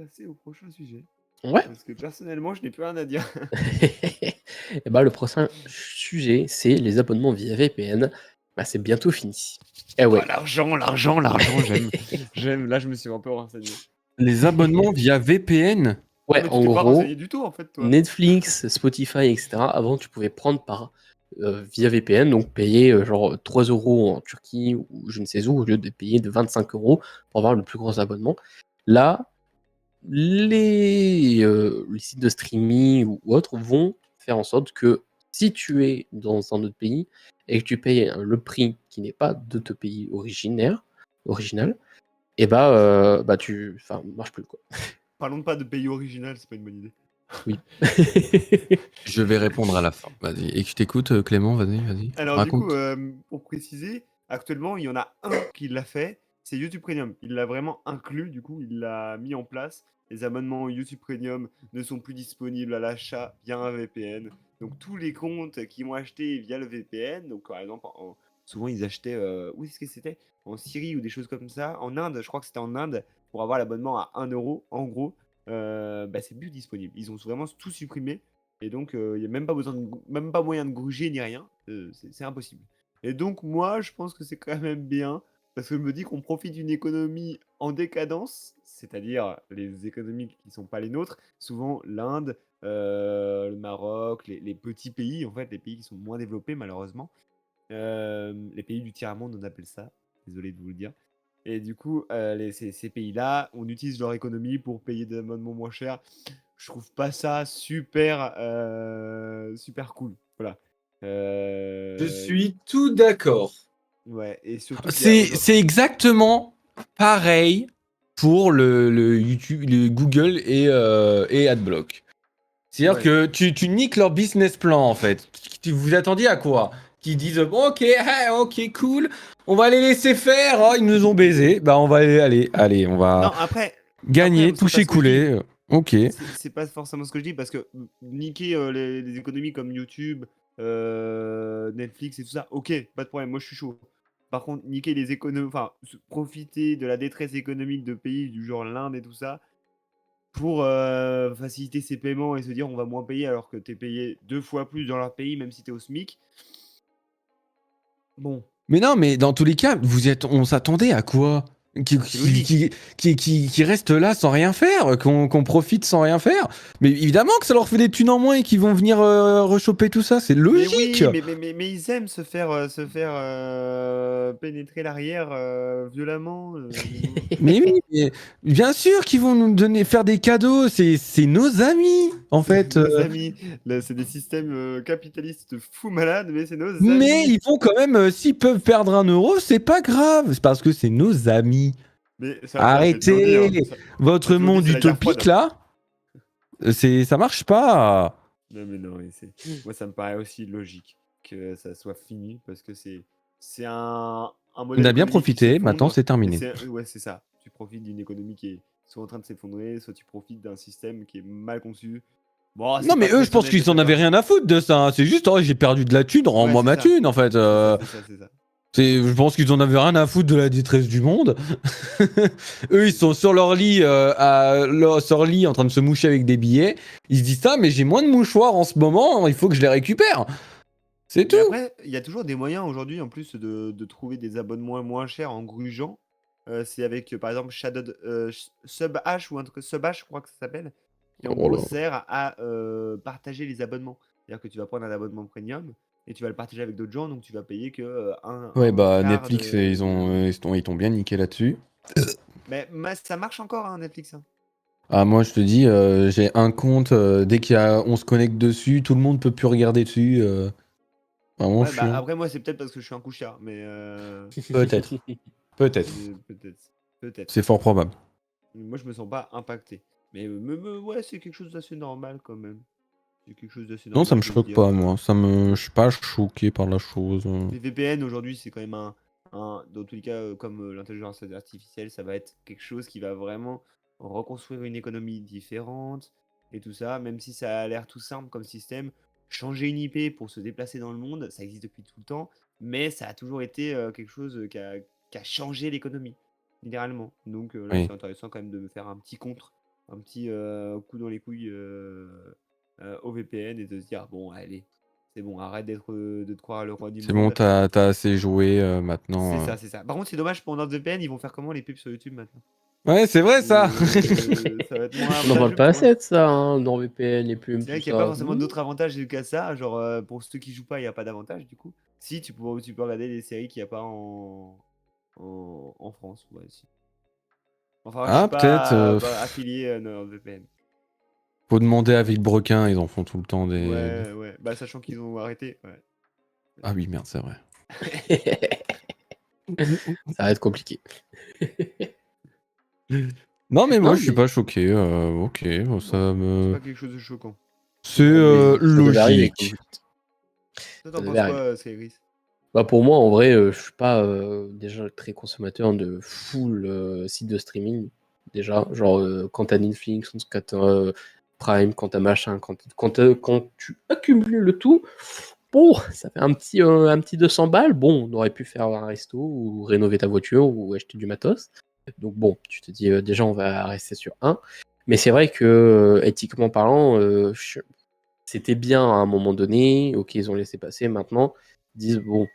passer au prochain sujet. Ouais. Parce que personnellement, je n'ai plus rien à dire. Et bah, le prochain sujet, c'est les abonnements via VPN. Bah, c'est bientôt fini. Eh Oh, ouais. l'argent, j'aime. J'aime. Là, je me suis un peu renseigné. Les abonnements via VPN? Ah, Ouais, mais tu en t'es pas gros, renseigné du tout, en fait, toi. Netflix, Spotify, etc. Avant, tu pouvais prendre via VPN, donc payer genre 3 euros en Turquie ou je ne sais où, au lieu de payer de 25 euros pour avoir le plus gros abonnement. Là, les sites de streaming ou autres vont faire en sorte que si tu es dans un autre pays et que tu payes le prix qui n'est pas de ton pays original, et enfin, marche plus, quoi. Parlons pas de pays original, c'est pas une bonne idée. Oui. Je vais répondre à la fin. Vas-y. Et je t'écoute, Clément, vas-y. Alors, du coup, Raconte. pour préciser, actuellement, il y en a un qui l'a fait, c'est YouTube Premium. Il l'a vraiment inclus, du coup, il l'a mis en place. Les abonnements YouTube Premium ne sont plus disponibles à l'achat via un VPN. Donc, tous les comptes qui ont acheté via le VPN, donc par exemple, souvent ils achetaient, où est-ce que c'était? En Syrie ou des choses comme ça. En Inde, je crois que c'était en Inde, pour avoir l'abonnement à 1 euro, en gros, c'est plus disponible. Ils ont vraiment tout supprimé. Et donc, il n'y a même pas moyen de gruger ni rien. C'est impossible. Et donc, moi, je pense que c'est quand même bien. Parce que je me dis qu'on profite d'une économie en décadence, c'est-à-dire les économies qui ne sont pas les nôtres. Souvent, l'Inde, le Maroc, les petits pays, en fait, les pays qui sont moins développés, malheureusement. Les pays du tiers-monde, on appelle ça. Désolé de vous le dire. Et du coup, ces pays-là, on utilise leur économie pour payer des abonnements moins chers. Je trouve pas ça super cool. Voilà. Je suis tout d'accord. Ouais, et surtout qu'il y a C'est exactement pareil pour le YouTube, le Google et Adblock. C'est-à-dire Ouais. que tu niques leur business plan, en fait. Vous attendiez à quoi? Qu'ils disent, bon, ok, ok, cool, on va les laisser faire, oh, ils nous ont baisé, bah on va allez, on va Non, après, gagner, c'est pas toucher, ce que je dis. couler, ok. C'est pas forcément ce que je dis parce que niquer les économies comme YouTube, Netflix et tout ça, ok, pas de problème, moi je suis chaud. Par contre, niquer les économies, enfin, profiter de la détresse économique de pays du genre l'Inde et tout ça, pour faciliter ses paiements et se dire on va moins payer alors que t'es payé 2 fois plus dans leur pays, même si t'es au SMIC. Bon, Mais non, mais dans tous les cas, on s'attendait à quoi? c'est logique. Qui reste là sans rien faire, qu'on profite sans rien faire. Mais évidemment que ça leur fait des thunes en moins et qu'ils vont venir rechoper tout ça, c'est Mais logique. oui, mais ils aiment se faire pénétrer l'arrière violemment. Mais oui, mais bien sûr qu'ils vont nous faire des cadeaux, c'est nos amis, en C'est fait. nos amis. Là, c'est des systèmes capitalistes fous malades, mais c'est nos Mais amis. ils vont quand même, s'ils peuvent perdre 1 euro, c'est pas grave, c'est parce que c'est nos amis. Mais ça, non, c'est toujours dit, hein. Arrêtez Ça a votre toujours dit, monde c'est la guerre utopique froide. là, ça marche pas. Non, mais non, moi, ça me paraît aussi logique que ça soit fini parce que c'est un On modèle a bien économique qui profité, maintenant s'effondre. c'est Et terminé. ouais, c'est ça. Tu profites d'une économie qui est soit en train de s'effondrer, soit tu profites d'un système qui est mal conçu. Bon, Non c'est mais pas eux, je très pense honnête de qu'ils en sa avaient part. rien à foutre de ça, hein. C'est juste, oh, j'ai perdu de la thune, Ouais, rends-moi c'est ma ça. thune en fait. C'est ça. Je pense qu'ils en avaient rien à foutre de la détresse du monde. Eux, ils sont sur leur lit, sur leur lit en train de se moucher avec des billets. Ils se disent ça, mais j'ai moins de mouchoirs en ce moment, il faut que je les récupère. C'est Mais tout. après, il y a toujours des moyens aujourd'hui, en plus, de trouver des abonnements moins chers en grugeant. C'est avec, par exemple, SubH ou un truc, SubH, je crois que ça s'appelle, qui en Oh gros là. sert à partager les abonnements. C'est-à-dire que tu vas prendre un abonnement premium et tu vas le partager avec d'autres gens, donc tu vas payer que Ouais, un bah quart Netflix, de l'abonnement. ils t'ont bien niqué là-dessus. Mais ça marche encore, hein, Netflix, hein. Ah, moi, je te dis, j'ai un compte, on se connecte dessus, tout le monde peut plus regarder dessus. Vraiment Ouais, bah chiant. après, moi, c'est peut-être parce que je suis un couchard, mais Peut-être. Peut-être. peut-être. Peut-être. C'est fort probable. Moi, je me sens pas impacté. Ouais, c'est quelque chose d'assez normal quand même. C'est quelque chose d'assez Non, ça normal me de se choque dire. pas, moi. Je suis pas choqué par la chose. Les VPN aujourd'hui, c'est quand même dans tous les cas, comme l'intelligence artificielle, ça va être quelque chose qui va vraiment reconstruire une économie différente et tout ça. Même si ça a l'air tout simple comme système, changer une IP pour se déplacer dans le monde, ça existe depuis tout le temps, mais ça a toujours été quelque chose qui a changé l'économie, littéralement. Donc là, Oui. c'est intéressant quand même de me faire un petit contre un petit coup dans les couilles au VPN et de se dire bon, allez, c'est bon, arrête de te croire le roi du C'est bon, monde. t'as assez joué maintenant. C'est ça, c'est ça. Par contre, c'est dommage pour NordVPN, ils vont faire comment les pubs sur YouTube maintenant? Ouais, c'est vrai ça. Ça va être moins On n'en parle avantageux pas pour eux. assez de ça, hein, NordVPN, les plumes, C'est vrai tout qu'il n'y a pas ça. forcément d'autres avantages qu'à ça. Genre, pour ceux qui jouent pas, il n'y a pas d'avantage du coup. Si, tu peux regarder les séries qu'il n'y a pas en France. Ouais, si. Enfin, je suis Ah, peut-être. pas affilié à NordVPN. Faut demander à Villebrequin, ils en font tout le temps des. Ouais, ouais. Bah, sachant qu'ils ont arrêté. Ouais. Ah oui, merde, c'est vrai. Ça va être compliqué. Non, mais moi, Non, je suis mais pas choqué. Ok, bon, ça C'est me. pas quelque chose de choquant. C'est mais ça devait arriver, comme logique. vous dites. Toi, Ça t'en devait penses arriver. quoi, Skyris? Bah pour moi, en vrai, je suis pas déjà très consommateur de full site de streaming. Déjà, genre quand t'as Netflix, quand t'as Prime, quand t'as machin, quand tu accumules le tout, bon, ça fait un petit 200 balles. Bon, on aurait pu faire un resto ou rénover ta voiture ou acheter du matos. Donc bon, tu te dis déjà on va rester sur un. Mais c'est vrai que éthiquement parlant, c'était bien à un moment donné. Ok, ils ont laissé passer. Maintenant, ils disent bon,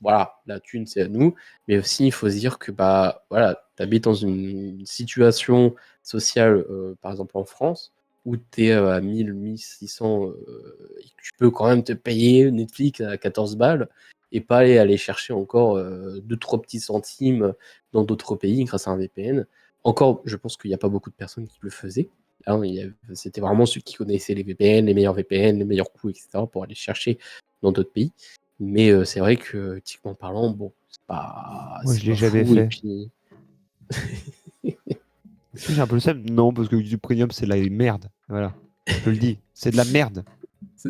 voilà, la thune c'est à nous, mais aussi il faut se dire que bah voilà, tu habites dans une situation sociale, par exemple en France, où tu es à 1000, 1600, et que tu peux quand même te payer Netflix à 14 balles et pas aller chercher encore 2-3 petits centimes dans d'autres pays grâce à un VPN. Encore, je pense qu'il n'y a pas beaucoup de personnes qui le faisaient. Hein, c'était vraiment ceux qui connaissaient les VPN, les meilleurs VPN, les meilleurs coûts, etc., pour aller chercher dans d'autres pays. Mais c'est vrai que, éthiquement parlant, bon, Moi, je c'est l'ai pas jamais fou. Et fait. puis, Est-ce que j'ai un peu le seum? Non, parce que YouTube Premium, c'est de la merde. Voilà. Je te le dis. C'est de la merde.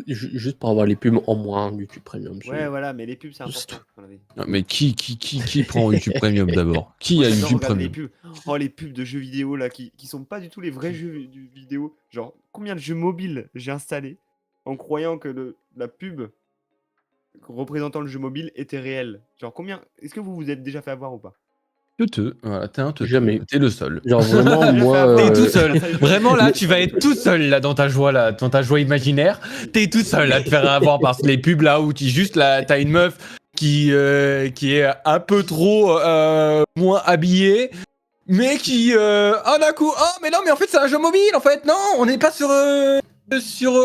juste pour avoir les pubs en moins, YouTube Premium, Ouais, voilà, mais les pubs, c'est juste. important dans la vie. Ah, mais qui prend YouTube Premium d'abord? Qui Moi, a j'adore YouTube regarder les Premium? pubs. Oh, les pubs de jeux vidéo, là, qui sont pas du tout les vrais jeux vidéo. Genre, combien de jeux mobiles j'ai installés en croyant que la pub représentant le jeu mobile était réelle? Genre, combien... Est-ce que vous vous êtes déjà fait avoir ou pas? Teuteux, voilà, t'es un teuteux. Jamais. T'es le seul. Genre vraiment, Déjà fait moi. avoir, T'es tout j'ai seul. installé le jeu, Vraiment là, j'ai tu vas fermé être tout. tout seul là, dans ta joie imaginaire. T'es tout seul à te faire avoir par les pubs là où tu juste là, t'as une meuf qui est un peu trop moins habillée, mais qui d'un coup, oh mais non mais en fait c'est un jeu mobile en fait, non, on n'est pas sur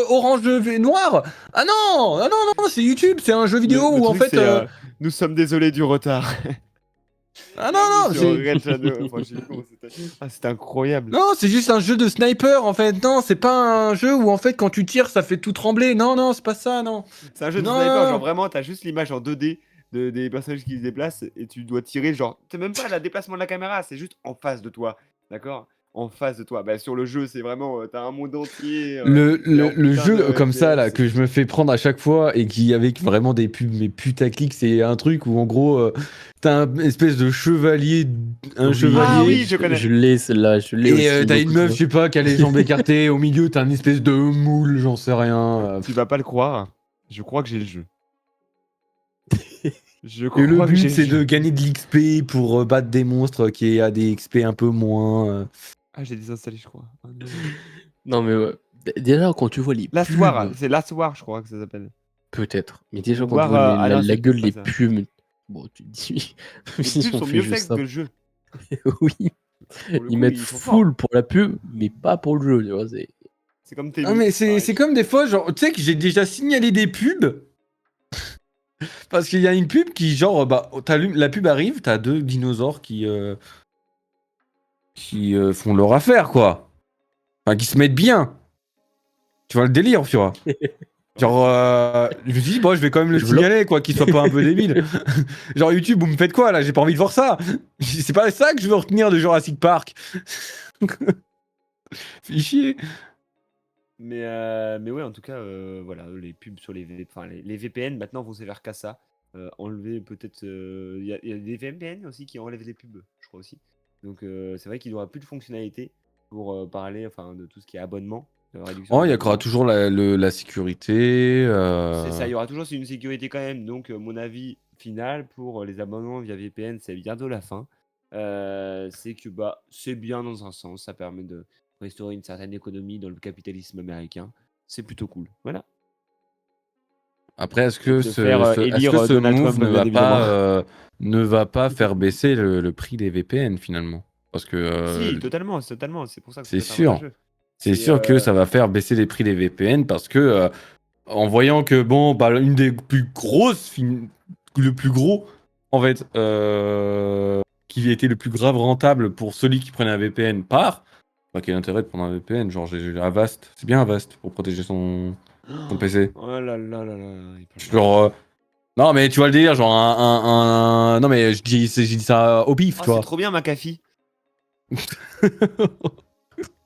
Orange Noir. Ah non, ah non non, c'est YouTube, c'est un jeu vidéo Le où en truc, fait c'est nous sommes désolés du retard. ah non Bienvenue non, sur c'est Red Shadow. Enfin, je sais plus comment c'était. Ah, c'était incroyable. non, c'est juste un jeu de sniper en fait. Non, c'est pas un jeu où en fait quand tu tires ça fait tout trembler. Non, non, c'est pas ça, non. C'est un jeu de sniper, genre Non. vraiment, t'as juste l'image en 2D des personnages qui se déplacent et tu dois tirer, genre, c'est même pas le déplacement de la caméra, c'est juste en face de toi, d'accord? En face de toi. Bah, sur le jeu, c'est vraiment, t'as un monde entier qui est en Le putain de jeu comme ça là FPS. que je me fais prendre à chaque fois et qui avec vraiment des pubs mais putaclic, c'est un truc où en gros t'as un espèce de chevalier, un Ah chevalier oui, je connais. Je l'ai celle-là, je l'ai et aussi t'as beaucoup une de meuf, je fois. sais pas, qui a les jambes écartées. Au milieu t'as un espèce de moule, j'en sais rien. Tu vas pas le croire, je crois que j'ai le jeu. Je Et le crois que j'ai but, le c'est jeu. de gagner de l'XP pour battre des monstres qui a des XP un peu moins. Ah, j'ai désinstallé, je crois. Ah, non. Non, mais ouais. Déjà, quand tu vois les Last War, pubs, c'est Last War, je crois que ça s'appelle. peut-être, mais déjà, Ou quand tu War, vois ah la, non, la c'est peut-être gueule pas des ça. pubs, bon, tu te dis, Les si pubs on sont fait mieux juste faites ça, que le jeu. oui, Pour le ils coup, mettent ils sont forts. full pour la pub, mais pas pour le jeu, tu vois, C'est comme Ah Temu, mais c'est pareil. comme des fois, genre, tu sais que j'ai déjà signalé des pubs, parce qu'il y a une pub qui, genre, bah, la pub arrive, t'as deux dinosaures qui font leur affaire, quoi. Enfin, qui se mettent bien. Tu vois le délire, tu vois. Ouais, Genre, c'est ça. je me suis dit, bon, je vais quand même le développe. signaler, quoi, qu'il soit pas un peu débile. Genre, YouTube, vous me faites quoi, là? J'ai pas envie de voir ça. C'est pas ça que je veux retenir de Jurassic Park. Fais chier. Mais ouais, en tout cas, voilà, les pubs sur enfin, les VPN maintenant vont servir qu'à ça. Enlever peut-être. Il y a des VPN aussi qui enlèvent les pubs, je crois aussi. Donc c'est vrai qu'il n'y aura plus de fonctionnalité pour parler enfin, de tout ce qui est abonnement, réduction Oh, il des y aura abonnements. toujours la sécurité. C'est ça, il y aura toujours une sécurité quand même. Donc mon avis final pour les abonnements via VPN, c'est bientôt la fin. c'est que c'est bien dans un sens, ça permet de restaurer une certaine économie dans le capitalisme américain. C'est plutôt cool. Voilà. Après, est-ce Et que de faire est-ce élire que ce Donald move Trump, bien évidemment. ne va pas faire baisser le prix des VPN finalement? Parce que Si, totalement, totalement. C'est pour ça que ça c'est peut être sûr. avantageux. C'est C'est sûr que ça va faire baisser les prix des VPN parce que en voyant que bon, une des plus grosses, le plus gros, en fait, qui a été le plus grave rentable pour celui qui prenait un VPN part, quel intérêt de prendre un VPN? Genre, j'ai Avast, c'est bien Avast pour protéger son PC. Oh là là là là, il parle mal. Genre, non, mais tu vois le délire, genre non, mais j'ai dit ça au pif, Oh, tu c'est vois. trop bien, McAfee.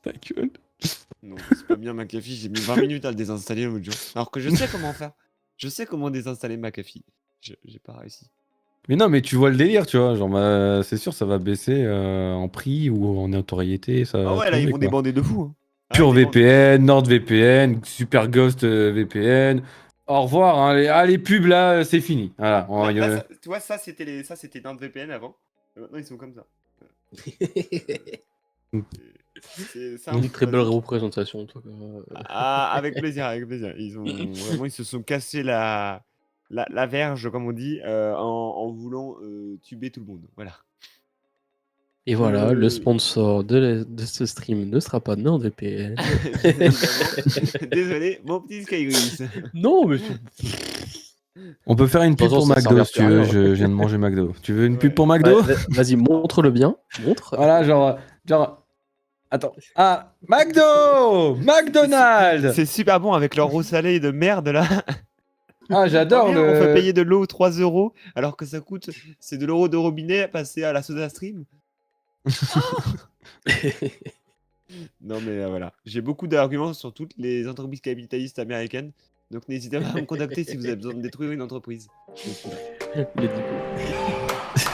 Ta gueule. Non, c'est pas bien, McAfee. J'ai mis 20 minutes à le désinstaller l'autre jour. Alors que je sais comment faire. Je sais comment désinstaller McAfee. J'ai pas réussi. Mais non, mais tu vois le délire, tu vois. Genre, c'est sûr, ça va baisser en prix ou en notoriété, ça Ah va ouais, là, ils tomber, vont quoi. débander de fou. Hein. Ah, ils Pure débandent. VPN, NordVPN, Super Ghost VPN. Au revoir, hein, les pubs là, c'est fini. Voilà. Tu vois, ça, c'était NordVPN avant. Et maintenant, ils sont comme ça. C'est un Une peu très belle basique. représentation, en tout cas. Ah, avec plaisir, avec plaisir. Ils se sont cassés la verge, comme on dit, en voulant tuber tout le monde. Voilà. Et voilà, le Je... sponsor de ce stream ne sera pas NordVPN. Bien évidemment. Désolé, mon petit Skygris. Non, mais On peut faire une pub pour ça McDo servira si plus à tu veux. rien. Je viens de manger McDo. Tu veux une pub Ouais. pour Ouais, McDo? vas-y, montre-le bien. Montre. Voilà, genre. Attends. Ah, McDo! McDonald's! C'est super bon avec leur eau salée de merde là. Ah, Oh j'adore bien, on fait le. payer de l'eau 3 euros alors que ça coûte, c'est de l'eau de robinet passé à la soda stream. Non mais voilà, j'ai beaucoup d'arguments sur toutes les entreprises capitalistes américaines, donc n'hésitez pas à me contacter si vous avez besoin de détruire une entreprise. Je suis là. Les diplômes.